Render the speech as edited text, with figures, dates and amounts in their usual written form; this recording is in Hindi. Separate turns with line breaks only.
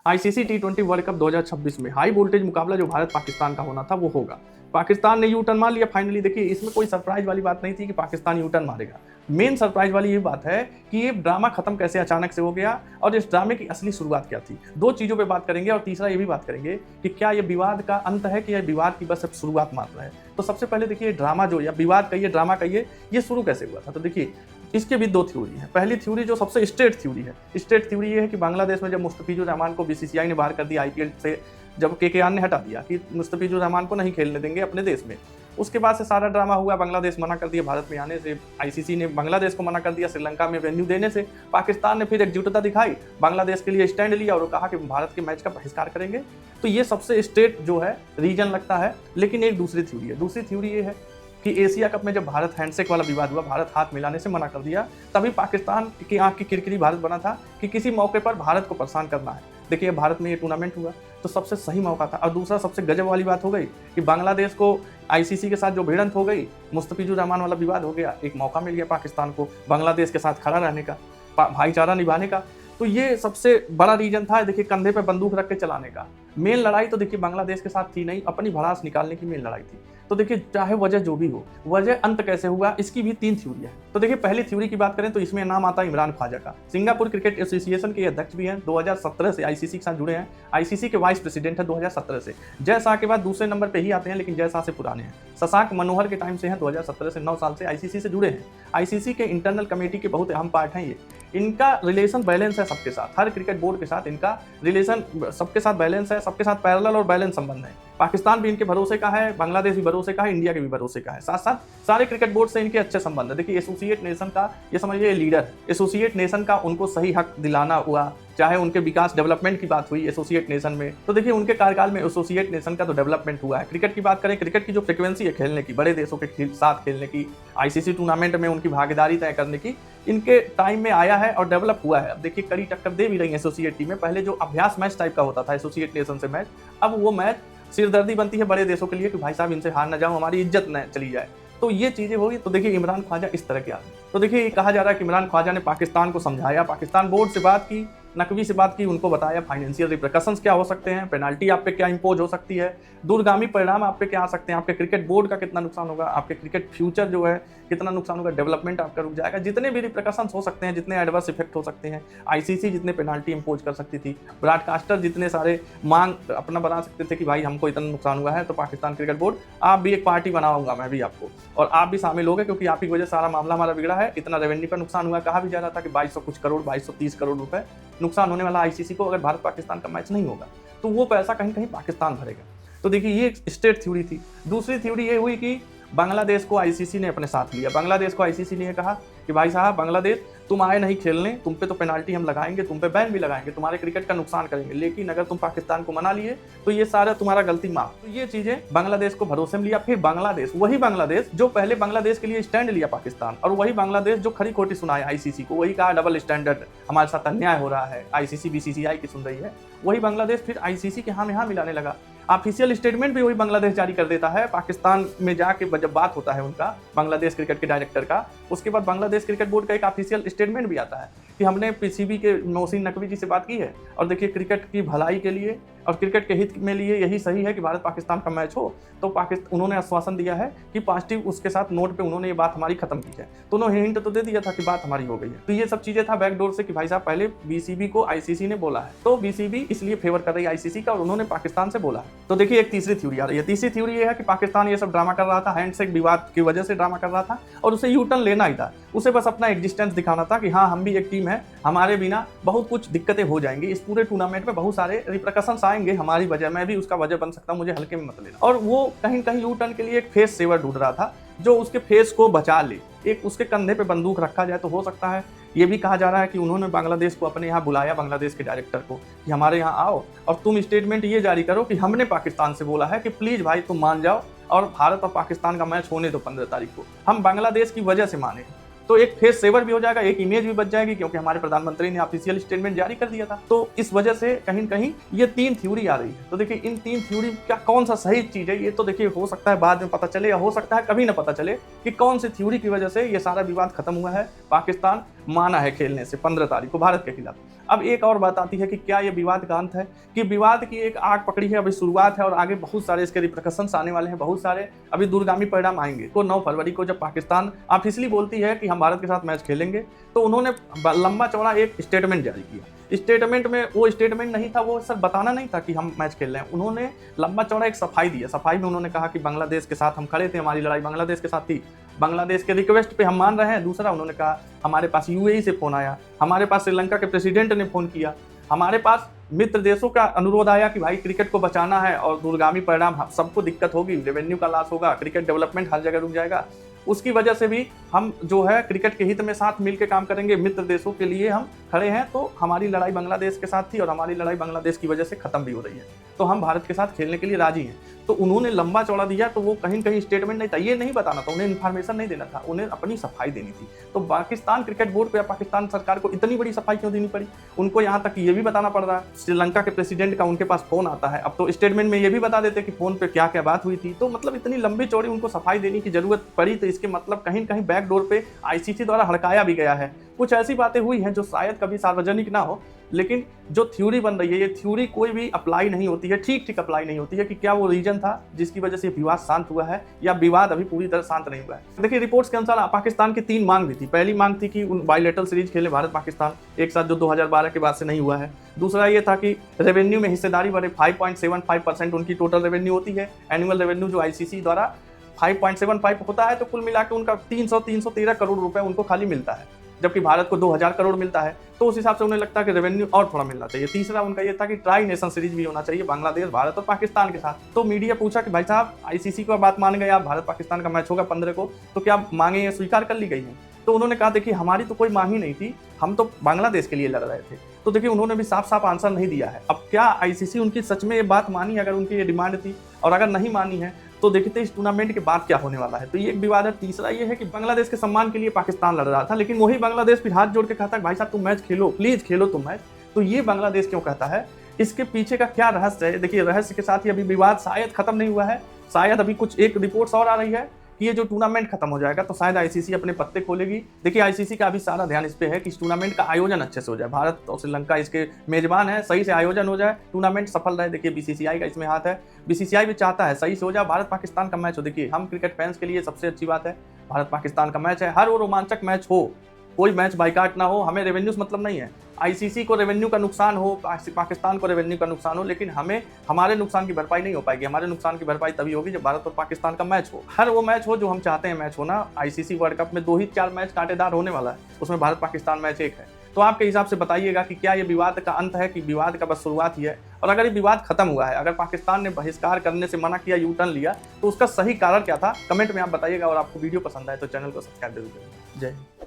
आईसीसी टी20 वर्ल्ड कप 2026 में हाई वोल्टेज मुकाबला जो भारत पाकिस्तान का होना था वो होगा। पाकिस्तान ने यू टर्न मार लिया फाइनली। देखिए इसमें कोई सरप्राइज वाली बात नहीं थी कि पाकिस्तान यू टर्न मारेगा। मेन सरप्राइज वाली ये बात है कि ये ड्रामा खत्म कैसे अचानक से हो गया और इस ड्रामे की असली शुरुआत क्या थी। दो चीज़ों पे बात करेंगे और तीसरा ये भी बात करेंगे कि क्या ये विवाद का अंत है कि यह विवाद की बस अब शुरुआत मात्र है। तो सबसे पहले देखिए ड्रामा जो या विवाद कहिए ड्रामा कहिए ये शुरू कैसे हुआ था। तो देखिए इसके भी दो थ्योरी हैं। पहली थ्योरी जो सबसे स्ट्रेट थ्योरी है, स्ट्रेट थ्योरी ये है कि बांग्लादेश में जब मुस्तफिजुर रहमान को बीसीसीआई ने बाहर कर दिया आईपीएल से, जब केकेआर ने हटा दिया कि मुस्तफिजुर रहमान को नहीं खेलने देंगे अपने देश में, उसके बाद से सारा ड्रामा हुआ। बांग्लादेश मना कर दिया भारत में आने से, आईसीसी ने बांग्लादेश को मना कर दिया श्रीलंका में वेन्यू देने से। पाकिस्तान ने फिर एकजुटता दिखाई, बांग्लादेश के लिए स्टैंड लिया और कहा कि भारत के मैच का बहिष्कार करेंगे। तो ये सबसे स्ट्रेट जो है रीजन लगता है। लेकिन एक दूसरी थ्योरी है। दूसरी थ्योरी ये है कि एशिया कप में जब भारत हैंडशेक वाला विवाद हुआ, भारत हाथ मिलाने से मना कर दिया, तभी पाकिस्तान की आंख की किरकिरी भारत बना था कि किसी मौके पर भारत को परेशान करना है। देखिए भारत में ये टूर्नामेंट हुआ तो सबसे सही मौका था। और दूसरा सबसे गजब वाली बात हो गई कि बांग्लादेश को आईसीसी के साथ जो भिड़ंत हो गई, मुस्तफिजुर रहमान वाला विवाद हो गया, एक मौका मिल गया पाकिस्तान को बांग्लादेश के साथ खड़ा रहने का, भाईचारा निभाने का। तो ये सबसे बड़ा रीजन था। देखिए कंधे पे बंदूक रख के चलाने का। मेन लड़ाई तो देखिए बांग्लादेश के साथ थी नहीं, अपनी भड़ास निकालने की मेन लड़ाई थी। तो देखिए चाहे वजह जो भी हो, वजह अंत कैसे हुआ इसकी भी तीन थ्योरी है। तो देखिए पहली थ्योरी की बात करें तो इसमें नाम आता है इमरान ख्वाजा का। सिंगापुर क्रिकेट एसोसिएशन के अध्यक्ष भी हैं, 2017 से आईसीसी के साथ जुड़े हैं। आईसीसी के वाइस प्रेसिडेंट है 2017 से। जय शाह के बाद दूसरे नंबर पे ही आते हैं, लेकिन जय शाह से पुराने हैं। शशांक मनोहर के टाइम से हैं, 2017 से 9 साल से आईसीसी से जुड़े हैं। आईसीसी के इंटरनल कमेटी के बहुत अहम पार्ट हैं ये। इनका रिलेशन बैलेंस है सबके साथ, हर क्रिकेट बोर्ड के साथ इनका रिलेशन सबके साथ बैलेंस है, सबके साथ पैरेलल और बैलेंस संबंध है। पाकिस्तान भी इनके भरोसे का है, बांग्लादेश भी भरोसे का है, इंडिया के भी भरोसे का है। साथ साथ सारे क्रिकेट बोर्ड से इनके अच्छे संबंध है। देखिए एसोसिएट नेशन का ये समझिए लीडर, एसोसिएट नेशन का उनको सही हक दिलाना हुआ, चाहे उनके विकास डेवलपमेंट की बात हुई एसोसिएट नेशन में, तो देखिए उनके कार्यकाल में एसोसिएट नेशन का तो डेवलपमेंट हुआ है। क्रिकेट की बात करें, क्रिकेट की जो फ्रिक्वेंसी है खेलने की, बड़े देशों के साथ खेलने की, आईसीसी टूर्नामेंट में उनकी भागीदारी तय करने की, इनके टाइम में आया है और डेवलप हुआ है। अब देखिए कड़ी टक्कर दे भी रही है एसोसिएट टीमें। पहले जो अभ्यास मैच टाइप का होता था एसोसिएट नेशन से मैच, अब वो मैच सिरदर्दी बनती है बड़े देशों के लिए कि भाई साहब इनसे हार न जाओ, हमारी इज्जत न चली जाए। तो ये चीजें होगी। तो देखिए इमरान ख्वाजा इस तरह के आदमी। तो देखिए ये कहा जा रहा है कि इमरान ख्वाजा ने पाकिस्तान को समझाया, पाकिस्तान बोर्ड से बात की, नकवी से बात की, उनको बताया फाइनेंशियल रिप्रिकॉशंस क्या हो सकते हैं, पेनाल्टी आप पे क्या इंपोज हो सकती है, दूरगामी परिणाम आप पे क्या आ सकते हैं, आपके क्रिकेट बोर्ड का कितना नुकसान होगा, आपके क्रिकेट फ्यूचर जो है कितना नुकसान होगा, डेवलपमेंट आपका रुक जाएगा, जितने भी रिप्रिकॉशंस हो सकते हैं, जितने एडवर्स इफेक्ट हो सकते हैं, आईसीसी जितने पेनाल्टी इंपोज कर सकती थी, ब्रॉडकास्टर जितने सारे मांग अपना बना सकते थे कि भाई हमको इतना नुकसान हुआ है, तो पाकिस्तान क्रिकेट बोर्ड आप भी एक पार्टी बनाऊंगा मैं भी आपको, और आप भी शामिल हो गए क्योंकि आप ही की वजह से सारा मामला हमारा बिगड़ा है, इतना रेवेन्यू का नुकसान हुआ। कहा भी जा रहा था कि 2200 कुछ करोड़, 2230 करोड़ रुपए नुकसान होने वाला आईसीसी को अगर भारत पाकिस्तान का मैच नहीं होगा, तो वो पैसा कहीं कहीं पाकिस्तान भरेगा। तो देखिए ये एक स्टेट थ्योरी थी। दूसरी थ्योरी ये हुई कि बांग्लादेश को आईसीसी ने अपने साथ लिया। बांग्लादेश को आईसीसी ने कहा कि भाई साहब बांग्लादेश तुम आए नहीं खेलने, तुम पे तो पेनाल्टी हम लगाएंगे, तुम पे बैन भी लगाएंगे, तुम्हारे क्रिकेट का नुकसान करेंगे, लेकिन अगर तुम पाकिस्तान को मना लिए तो ये सारा तुम्हारा गलती माफ। तो ये चीजें बांग्लादेश को भरोसे में लिया। फिर बांग्लादेश, वही बांग्लादेश जो पहले बांग्लादेश के लिए स्टैंड लिया पाकिस्तान, और वही बांग्लादेश जो खरी खोटी सुनाया आईसीसी को, वही कहा डबल स्टैंडर्ड, हमारे साथ अन्याय हो रहा है, आईसीसी बीसीसीआई की सुन रही है, वही बांग्लादेश फिर आईसीसी के हाँ मिलाने लगा। ऑफिशियल स्टेटमेंट भी वही बांग्लादेश जारी कर देता है पाकिस्तान में जाके जब बात होता है उनका, बांग्लादेश क्रिकेट के डायरेक्टर का, उसके बाद बांग्लादेश क्रिकेट बोर्ड का एक ऑफिशियल स्टेटमेंट भी आता है कि हमने पीसीबी के मोहसिन नकवी जी से बात की है और देखिए क्रिकेट की भलाई के लिए और क्रिकेट के हित में लिए यही सही है कि भारत पाकिस्तान का मैच हो। तो उन्होंने आश्वासन दिया है कि पॉजिटिव उसके साथ नोट पे उन्होंने ये बात हमारी खत्म की है, तो उन्होंने हिंट तो दे दिया था कि बात हमारी हो गई है। तो ये सब चीजें था बैकडोर से कि भाई साहब पहले बीसीबी को आईसीसी ने बोला है, तो बीसीबी इसलिए फेवर कर रही है आईसीसी का और उन्होंने पाकिस्तान से बोला है। तो देखिए एक तीसरी थ्योरी आ रही है। तीसरी थ्योरी ये है कि पाकिस्तान ये सब ड्रामा कर रहा था, हैंडशेक विवाद की वजह से ड्रामा कर रहा था और उसे यू टर्न लेना ही था, उसे बस अपना एग्जिस्टेंस दिखाना था कि हाँ हम भी एक टीम है, हमारे बिना बहुत कुछ दिक्कतें हो जाएंगी, इस पूरे टूर्नामेंट में बहुत सारे रिप्रिकॉशंस आएंगे हमारी वजह, मैं भी उसका वजह बन सकता हूँ, मुझे हल्के में मत लेना। और वो कहीं कहीं यू टर्न के लिए एक फेस सेवर ढूंढ रहा था जो उसके फेस को बचा ले, एक उसके कंधे पे बंदूक रखा जाए। तो हो सकता है ये भी कहा जा रहा है कि उन्होंने बांग्लादेश को अपने यहाँ बुलाया, बांग्लादेश के डायरेक्टर को, कि हमारे यहाँ आओ और तुम स्टेटमेंट ये जारी करो कि हमने पाकिस्तान से बोला है कि प्लीज भाई तुम मान जाओ और भारत और पाकिस्तान का मैच होने दो 15 तारीख को, हम बांग्लादेश की वजह से माने। तो एक फेस सेवर भी हो जाएगा, एक इमेज भी बच जाएगी, क्योंकि हमारे प्रधानमंत्री ने ऑफिशियल स्टेटमेंट जारी कर दिया था। तो इस वजह से कहीं कहीं ये तीन थ्योरी आ रही है। तो देखिए इन तीन थ्योरी का कौन सा सही चीज है, ये तो देखिए हो सकता है बाद में पता चले, या हो सकता है कभी ना पता चले कि कौन सी थ्योरी की वजह से ये सारा विवाद खत्म हुआ है, पाकिस्तान माना है खेलने से 15 तारीख को भारत के खिलाफ। अब एक और बात आती है कि क्या ये विवाद का अंत है, कि विवाद की एक आग पकड़ी है, अभी शुरुआत है और आगे बहुत सारे इसके रिप्रकशंस आने वाले हैं, बहुत सारे अभी दूरगामी परिणाम आएंगे। तो 9 फरवरी को जब पाकिस्तान ऑफिशियली बोलती है कि हम भारत के साथ मैच खेलेंगे, तो उन्होंने लंबा चौड़ा एक स्टेटमेंट जारी किया। स्टेटमेंट में वो स्टेटमेंट नहीं था, वो सर बताना नहीं था कि हम मैच खेल रहे हैं, उन्होंने लंबा चौड़ा एक सफाई दिया। सफाई में उन्होंने कहा कि बांग्लादेश के साथ हम खड़े थे, हमारी लड़ाई बांग्लादेश के साथ थी, बांग्लादेश के रिक्वेस्ट पे हम मान रहे हैं। दूसरा उन्होंने कहा हमारे पास यूएई से फ़ोन आया, हमारे पास श्रीलंका के प्रेसिडेंट ने फ़ोन किया, हमारे पास मित्र देशों का अनुरोध आया कि भाई क्रिकेट को बचाना है और दूरगामी परिणाम सबको दिक्कत होगी, रेवेन्यू का लॉस होगा, क्रिकेट डेवलपमेंट हर जगह रुक जाएगा, उसकी वजह से भी हम जो है क्रिकेट के हित में साथ मिलकर काम करेंगे, मित्र देशों के लिए हम खड़े हैं। तो हमारी लड़ाई बांग्लादेश के साथ थी और हमारी लड़ाई बांग्लादेश की वजह से खत्म भी हो रही है, तो हम भारत के साथ खेलने के लिए राजी हैं। तो उन्होंने लंबा चौड़ा दिया, तो वो कहीं कहीं स्टेटमेंट नहीं था, ये नहीं बताना था, उन्हें इन्फॉर्मेशन नहीं देना था, उन्हें अपनी सफाई देनी थी। तो पाकिस्तान क्रिकेट बोर्ड को या पाकिस्तान सरकार को इतनी बड़ी सफाई क्यों देनी पड़ी? उनको यहाँ तक ये भी बताना पड़ रहा है, श्रीलंका के प्रेसिडेंट का उनके पास फोन आता है, अब तो स्टेटमेंट में ये भी बता देते कि फोन पे क्या क्या बात हुई थी। तो मतलब इतनी लंबी चौड़ी उनको सफाई देने की जरूरत पड़ी, तो इसके मतलब कहीं कहीं बैकडोर पे आईसीसी द्वारा हड़काया भी गया है। कुछ ऐसी बातें हुई हैं जो शायद कभी सार्वजनिक ना हो, लेकिन जो थ्योरी बन रही है, ये थ्योरी कोई भी अप्लाई नहीं होती है, ठीक ठीक अप्लाई नहीं होती है कि क्या वो रीजन था जिसकी वजह से विवाद शांत हुआ है या विवाद अभी पूरी तरह शांत नहीं हुआ है। देखिए रिपोर्ट्स के अनुसार पाकिस्तान की 3 मांग भी थी। पहली मांग थी कि बायलैटरल सीरीज खेले भारत पाकिस्तान एक साथ, जो 2012 के बाद से नहीं हुआ है। दूसरा ये था कि रेवेन्यू में हिस्सेदारी बढ़े, 5.75% उनकी टोटल रेवेन्यू होती है, एनुअल रेवेन्यू जो आईसीसी द्वारा 5.75 होता है, तो कुल मिला के उनका 313 करोड़ रुपए उनको खाली मिलता है, जबकि भारत को 2000 करोड़ मिलता है। तो उस हिसाब से उन्हें लगता है कि रेवेन्यू और थोड़ा मिलना चाहिए। तीसरा उनका ये था कि ट्राई नेशन सीरीज भी होना चाहिए बांग्लादेश, भारत और पाकिस्तान के साथ। तो मीडिया पूछा कि भाई साहब आईसीसी को बात मान गए आप, भारत पाकिस्तान का मैच होगा 15 को, तो क्या मांगे ये स्वीकार कर ली गई हैं? तो उन्होंने कहा देखिए हमारी तो कोई मांग ही नहीं थी, हम तो बांग्लादेश के लिए लड़ रहे थे। तो देखिए उन्होंने भी साफ साफ आंसर नहीं दिया है। अब क्या आईसीसी उनकी सच में ये बात मानी, अगर उनकी ये डिमांड थी, और अगर नहीं मानी है तो देखते इस टूर्नामेंट के बाद क्या होने वाला है। तो ये एक विवाद है। तीसरा ये है कि बांग्लादेश के सम्मान के लिए पाकिस्तान लड़ रहा था, लेकिन वही बांग्लादेश फिर हाथ जोड़ के कहता है भाई साहब तुम मैच खेलो, प्लीज खेलो तुम मैच। तो ये बांग्लादेश क्यों कहता है, इसके पीछे का क्या रहस्य है? देखिए रहस्य के साथ ही अभी विवाद शायद खत्म नहीं हुआ है, शायद अभी कुछ एक रिपोर्ट्स और आ रही है कि ये जो टूर्नामेंट खत्म हो जाएगा तो शायद आईसीसी अपने पत्ते खोलेगी। देखिए आईसीसी का अभी सारा ध्यान इस पे है कि इस टूर्नामेंट का आयोजन अच्छे से हो जाए, भारत और श्रीलंका इसके मेजबान है, सही से आयोजन हो जाए, टूर्नामेंट सफल रहे। देखिए बीसीसीआई का इसमें हाथ है, बीसीसीआई भी चाहता है सही से हो जाए, भारत पाकिस्तान का मैच हो। देखिए हम क्रिकेट फैंस के लिए सबसे अच्छी बात है भारत पाकिस्तान का मैच है, हर वो रोमांचक मैच हो, कोई मैच बाइकाट ना हो, हमें रेवेन्यू से मतलब नहीं है। आईसीसी को रेवेन्यू का नुकसान हो, पाकिस्तान को रेवेन्यू का नुकसान हो, लेकिन हमें हमारे नुकसान की भरपाई नहीं हो पाएगी। हमारे नुकसान की भरपाई तभी होगी जब भारत और पाकिस्तान का मैच हो, हर वो मैच हो जो हम चाहते हैं मैच होना। आईसीसी वर्ल्ड कप में 2 ही 4 मैच कांटेदार होने वाला है, उसमें भारत पाकिस्तान मैच एक है। तो आपके हिसाब से बताइएगा कि क्या ये विवाद का अंत है कि विवाद का बस शुरुआत ही है? और अगर ये विवाद खत्म हुआ है, अगर पाकिस्तान ने बहिष्कार करने से मना किया, यू टर्न लिया, तो उसका सही कारण क्या था? कमेंट में आप बताइएगा। और आपको वीडियो पसंद आए तो चैनल को सब्सक्राइब जरूर करिए। जय हिंद।